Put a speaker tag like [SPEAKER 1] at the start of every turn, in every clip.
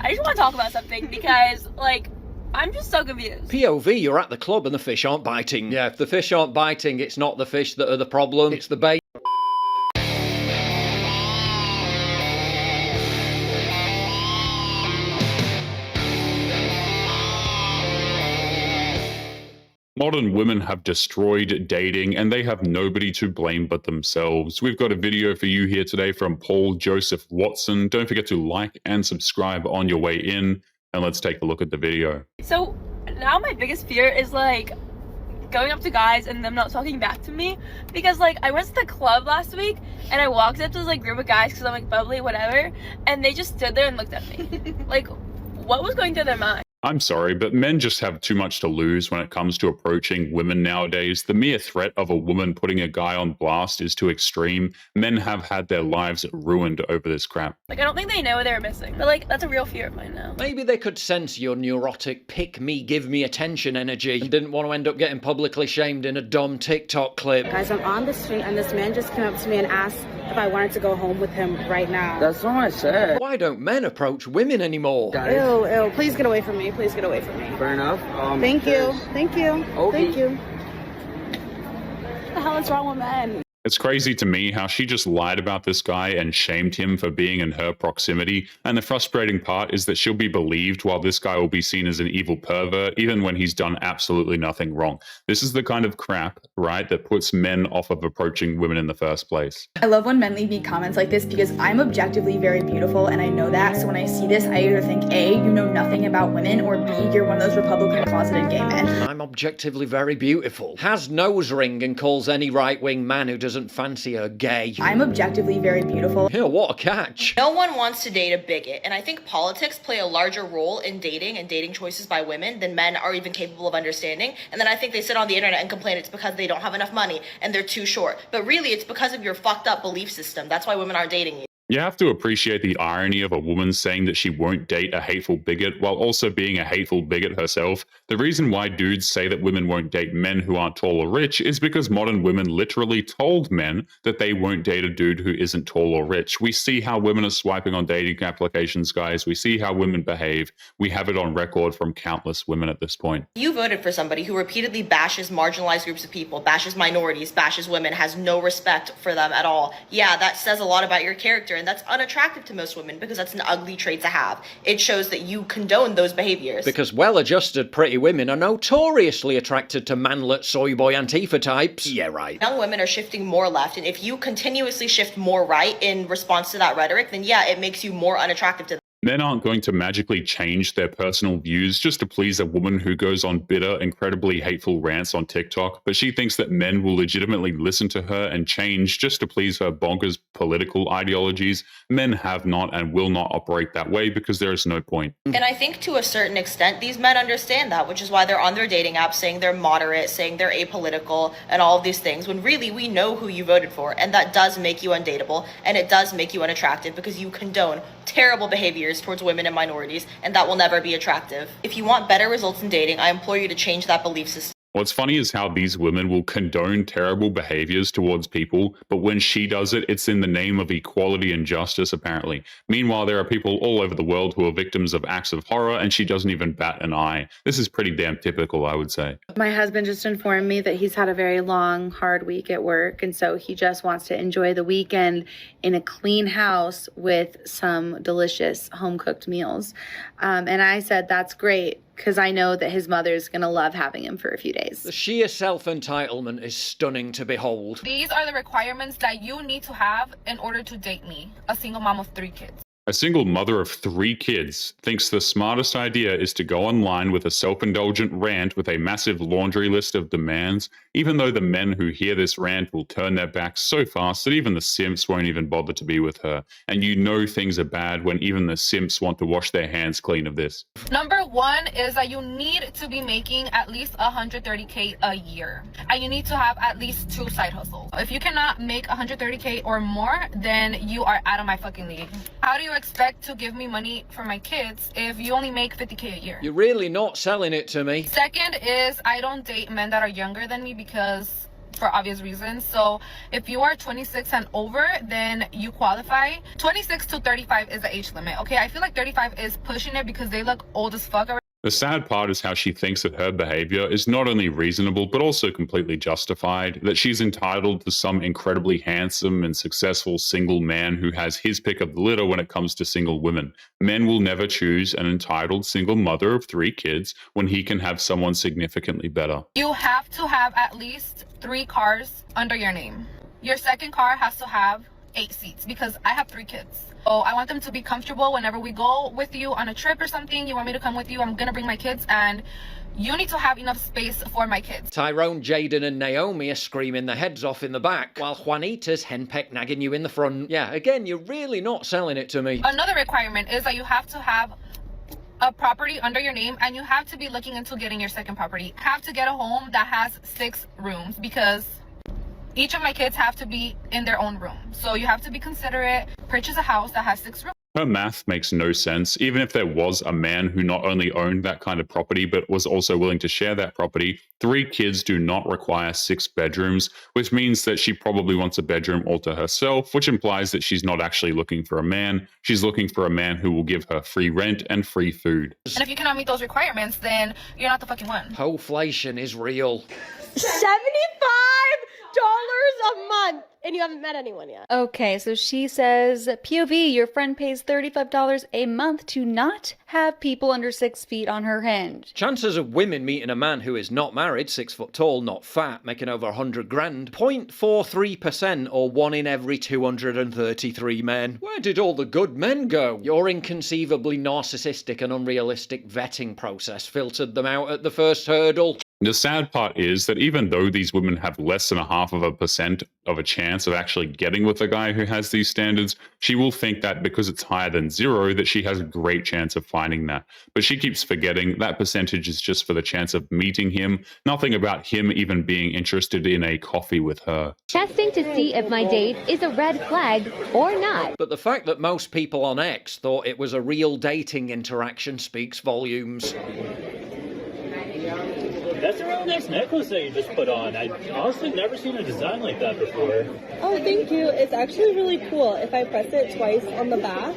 [SPEAKER 1] I just want to talk about something because, like, I'm just so confused.
[SPEAKER 2] POV, you're at the club and the fish aren't biting. Yeah, if the fish aren't biting, it's not the fish that are the problem, it's the bait.
[SPEAKER 3] Modern women have destroyed dating and they have nobody to blame but themselves. We've got a video for you here today from Paul Joseph Watson. Don't forget to like and subscribe on your way in, and let's take a look at the video.
[SPEAKER 1] So now my biggest fear is like going up to guys and them not talking back to me, because like I went to the club last week and I walked up to this like group of guys because I'm like bubbly, whatever, and they just stood there and looked at me. Like, what was going through their mind?
[SPEAKER 3] I'm sorry, but men just have too much to lose when it comes to approaching women nowadays. The mere threat of a woman putting a guy on blast is too extreme. Men have had their lives ruined over this crap.
[SPEAKER 1] Like, I don't think they know what they were missing, but like that's a real fear of mine now.
[SPEAKER 2] Maybe they could sense your neurotic pick me, give me attention energy and didn't want to end up getting publicly shamed in a dumb TikTok clip.
[SPEAKER 4] Guys, I'm on the street and this man just came up to me and asked if I wanted to go home with him right now.
[SPEAKER 5] That's not what I said.
[SPEAKER 2] Why don't men approach women anymore?
[SPEAKER 4] Ew, ew, please get away from me. Please get away from me.
[SPEAKER 5] Fair enough.
[SPEAKER 4] Thank you. Thank you.
[SPEAKER 5] Okay.
[SPEAKER 4] Thank you. What the hell is wrong with men?
[SPEAKER 3] It's crazy to me how she just lied about this guy and shamed him for being in her proximity, and the frustrating part is that she'll be believed while this guy will be seen as an evil pervert even when he's done absolutely nothing wrong. This is the kind of crap, right, that puts men off of approaching women in the first place.
[SPEAKER 6] I love when men leave me comments like this because I'm objectively very beautiful and I know that, so when I see this I either think A, you know nothing about women, or B, you're one of those Republican closeted gay men.
[SPEAKER 2] I'm objectively very beautiful. Has nose ring and calls any right-wing man who doesn't fancy her gay.
[SPEAKER 6] I'm objectively very beautiful.
[SPEAKER 2] Yeah, what a catch.
[SPEAKER 7] No one wants to date a bigot, and I think politics play a larger role in dating and dating choices by women than men are even capable of understanding. And then I think they sit on the internet and complain it's because they don't have enough money and they're too short. But really, it's because of your fucked up belief system. That's why women aren't dating you.
[SPEAKER 3] You have to appreciate the irony of a woman saying that she won't date a hateful bigot while also being a hateful bigot herself. The reason why dudes say that women won't date men who aren't tall or rich is because modern women literally told men that they won't date a dude who isn't tall or rich. We see how women are swiping on dating applications, guys. We see how women behave. We have it on record from countless women at this point.
[SPEAKER 7] You voted for somebody who repeatedly bashes marginalized groups of people, bashes minorities, bashes women, has no respect for them at all. Yeah, that says a lot about your character. And that's unattractive to most women because that's an ugly trait to have. It shows that you condone those behaviors.
[SPEAKER 2] Because well-adjusted pretty women are notoriously attracted to manlet soy boy Antifa types. Yeah, right.
[SPEAKER 7] Young women are shifting more left, and if you continuously shift more right in response to that rhetoric, then yeah, it makes you more unattractive to them.
[SPEAKER 3] Men aren't going to magically change their personal views just to please a woman who goes on bitter, incredibly hateful rants on TikTok, but she thinks that men will legitimately listen to her and change just to please her bonkers political ideologies. Men have not and will not operate that way because there is no point.
[SPEAKER 7] And I think to a certain extent, these men understand that, which is why they're on their dating apps saying they're moderate, saying they're apolitical, and all of these things, when really we know who you voted for, and that does make you undateable, and it does make you unattractive because you condone terrible behaviors towards women and minorities, and that will never be attractive. If you want better results in dating, I implore you to change that belief system.
[SPEAKER 3] What's funny is how these women will condone terrible behaviors towards people, but when she does it, it's in the name of equality and justice, apparently. Meanwhile, there are people all over the world who are victims of acts of horror, and she doesn't even bat an eye. This is pretty damn typical, I would say.
[SPEAKER 4] My husband just informed me that he's had a very long, hard week at work, and so he just wants to enjoy the weekend in a clean house with some delicious home-cooked meals. And I said, that's great, because I know that his mother's going to love having him for a few days.
[SPEAKER 2] The sheer self-entitlement is stunning to behold.
[SPEAKER 8] These are the requirements that you need to have in order to date me, a single mom of 3 kids.
[SPEAKER 3] A single mother of 3 kids thinks the smartest idea is to go online with a self-indulgent rant with a massive laundry list of demands, even though the men who hear this rant will turn their backs so fast that even the simps won't even bother to be with her. And you know things are bad when even the simps want to wash their hands clean of this.
[SPEAKER 8] Number 1 is that you need to be making at least $130K a year. And you need to have at least 2 side hustles. If you cannot make $130K or more, then you are out of my fucking league. How do you expect to give me money for my kids if you only make $50K a year?
[SPEAKER 2] You're really not selling it to me.
[SPEAKER 8] Second is I don't date men that are younger than me because for obvious reasons. So if you are 26 and over, then you qualify. 26 to 35 is the age limit. Okay, I feel like 35 is pushing it because they look old as fuck already.
[SPEAKER 3] The sad part is how she thinks that her behavior is not only reasonable, but also completely justified, that she's entitled to some incredibly handsome and successful single man who has his pick of the litter when it comes to single women. Men will never choose an entitled single mother of 3 kids when he can have someone significantly better.
[SPEAKER 8] You have to have at least 3 cars under your name. Your second car has to have 8 seats because I have 3 kids. So I want them to be comfortable whenever we go with you on a trip or something. You want me to come with you, I'm gonna bring my kids, and you need to have enough space for my kids.
[SPEAKER 2] Tyrone, Jaden and Naomi are screaming their heads off in the back, while Juanita's henpeck nagging you in the front. Yeah, again, you're really not selling it to me.
[SPEAKER 8] Another requirement is that you have to have a property under your name, and you have to be looking into getting your second property. You have to get a home that has 6 rooms because each of my kids have to be in their own room. So you have to be considerate, purchase a house that has 6 rooms.
[SPEAKER 3] Her math makes no sense. Even if there was a man who not only owned that kind of property, but was also willing to share that property, 3 kids do not require 6 bedrooms, which means that she probably wants a bedroom all to herself, which implies that she's not actually looking for a man. She's looking for a man who will give her free rent and free food.
[SPEAKER 8] And if you cannot meet those requirements, then you're not the fucking one.
[SPEAKER 2] Hoflation is real.
[SPEAKER 5] $75 a month, and you haven't met anyone yet.
[SPEAKER 9] Okay, so she says, POV, your friend pays $35 a month to not have people under 6 feet on her hinge.
[SPEAKER 2] Chances of women meeting a man who is not married, 6 foot tall, not fat, making over 100 grand, 0.43%, or 1 in every 233 men. Where did all the good men go? Your inconceivably narcissistic and unrealistic vetting process filtered them out at the first hurdle.
[SPEAKER 3] The sad part is that even though these women have less than 0.5% of a chance of actually getting with a guy who has these standards, she will think that because it's higher than 0, that she has a great chance of finding that. But she keeps forgetting that percentage is just for the chance of meeting him, nothing about him even being interested in a coffee with her.
[SPEAKER 10] Testing to see if my date is a red flag or not.
[SPEAKER 2] But the fact that most people on X thought it was a real dating interaction speaks volumes.
[SPEAKER 11] That's a really nice necklace that you just put on. I honestly never seen a design like that before.
[SPEAKER 5] Oh, thank you. It's actually really cool. If I press it twice on the back,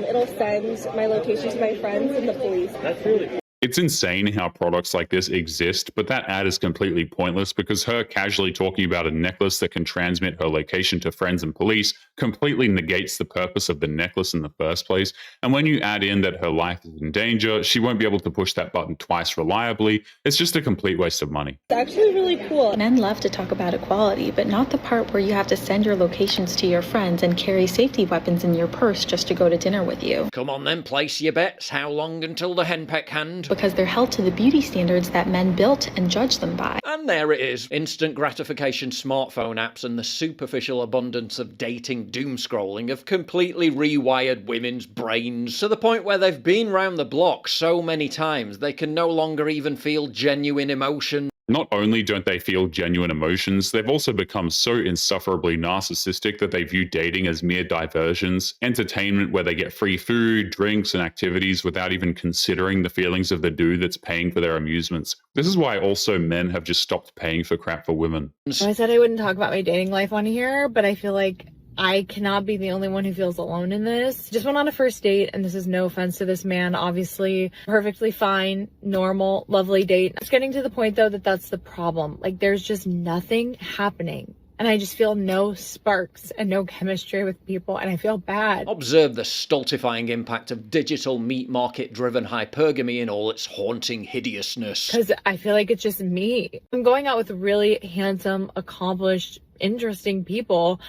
[SPEAKER 5] it'll send my location to my friends and the police.
[SPEAKER 11] That's really cool.
[SPEAKER 3] It's insane how products like this exist, but that ad is completely pointless because her casually talking about a necklace that can transmit her location to friends and police completely negates the purpose of the necklace in the first place. And when you add in that her life is in danger, she won't be able to push that button twice reliably. It's just a complete waste of money.
[SPEAKER 5] It's actually really cool.
[SPEAKER 4] Men love to talk about equality, but not the part where you have to send your locations to your friends and carry safety weapons in your purse just to go to dinner with you.
[SPEAKER 2] Come on then, place your bets. How long until the henpeck hand?
[SPEAKER 4] Because they're held to the beauty standards that men built and judge them by.
[SPEAKER 2] And there it is. Instant gratification smartphone apps and the superficial abundance of dating doom scrolling have completely rewired women's brains to the point where they've been round the block so many times they can no longer even feel genuine emotion.
[SPEAKER 3] Not only don't they feel genuine emotions, they've also become so insufferably narcissistic that they view dating as mere diversions, entertainment where they get free food, drinks, and activities without even considering the feelings of the dude that's paying for their amusements. This is why also men have just stopped paying for crap for women.
[SPEAKER 12] I said I wouldn't talk about my dating life on here, but I feel like I cannot be the only one who feels alone in this. Just went on a first date, and this is no offense to this man, obviously. Perfectly fine, normal, lovely date. It's getting to the point, though, that that's the problem. Like, there's just nothing happening. And I just feel no sparks and no chemistry with people, and I feel bad.
[SPEAKER 2] Observe the stultifying impact of digital meat market-driven hypergamy in all its haunting hideousness.
[SPEAKER 12] Because I feel like it's just me. I'm going out with really handsome, accomplished, interesting people,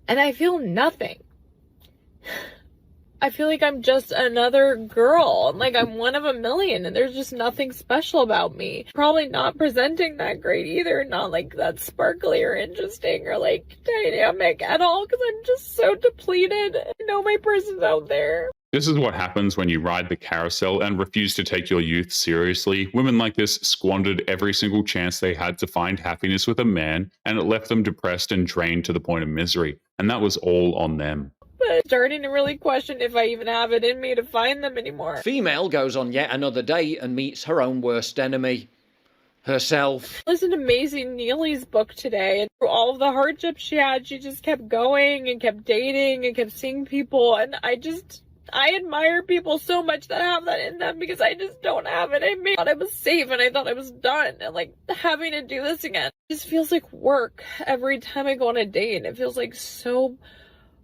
[SPEAKER 12] and I feel nothing. I feel like I'm just another girl. Like I'm one of a million and there's just nothing special about me. Probably not presenting that great either. Not like that sparkly or interesting or like dynamic at all because I'm just so depleted. I know my person's out there.
[SPEAKER 3] This is what happens when you ride the carousel and refuse to take your youth seriously. Women like this squandered every single chance they had to find happiness with a man, and it left them depressed and drained to the point of misery. And that was all on them.
[SPEAKER 12] But I'm starting to really question if I even have it in me to find them anymore.
[SPEAKER 2] Female goes on yet another date and meets her own worst enemy. herself.
[SPEAKER 12] Listen to Maisie Neely's book today, and through all of the hardships she had, she just kept going and kept dating and kept seeing people, and I admire people so much that have that in them, because I just don't have it in me. I thought I was safe and I thought I was done, and like having to do this again just feels like work every time I go on a date. It feels like so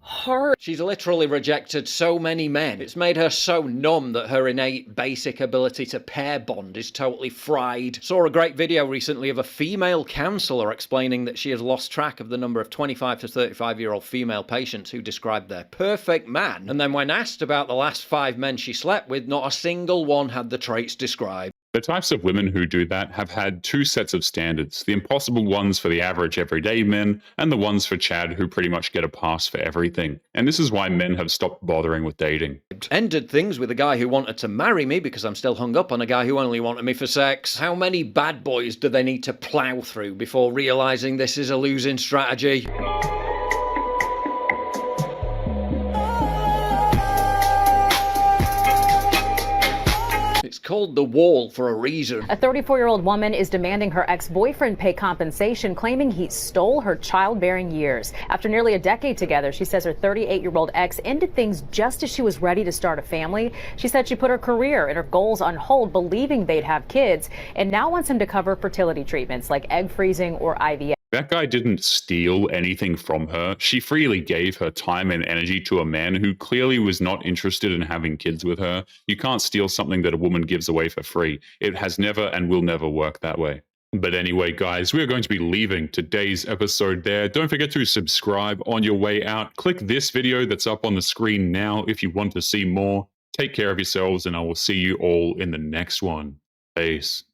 [SPEAKER 12] hard.
[SPEAKER 2] She's literally rejected so many men. It's made her so numb that her innate basic ability to pair bond is totally fried. Saw a great video recently of a female counsellor explaining that she has lost track of the number of 25 to 35-year-old female patients who described their perfect man, and then when asked about the last 5 men she slept with, not a single one had the traits described.
[SPEAKER 3] The types of women who do that have had 2 sets of standards, the impossible ones for the average everyday men, and the ones for Chad who pretty much get a pass for everything. And this is why men have stopped bothering with dating.
[SPEAKER 2] Ended things with a guy who wanted to marry me because I'm still hung up on a guy who only wanted me for sex. How many bad boys do they need to plough through before realising this is a losing strategy? It's called The Wall for a reason.
[SPEAKER 13] A 34-year-old woman is demanding her ex-boyfriend pay compensation, claiming he stole her childbearing years. After nearly a decade together, she says her 38-year-old ex ended things just as she was ready to start a family. She said she put her career and her goals on hold, believing they'd have kids, and now wants him to cover fertility treatments like egg freezing or IVF.
[SPEAKER 3] That guy didn't steal anything from her. She freely gave her time and energy to a man who clearly was not interested in having kids with her. You can't steal something that a woman gives away for free. It has never and will never work that way. But anyway, guys, we're going to be leaving today's episode there. Don't forget to subscribe on your way out. Click this video that's up on the screen now if you want to see more. Take care of yourselves, and I will see you all in the next one. Peace.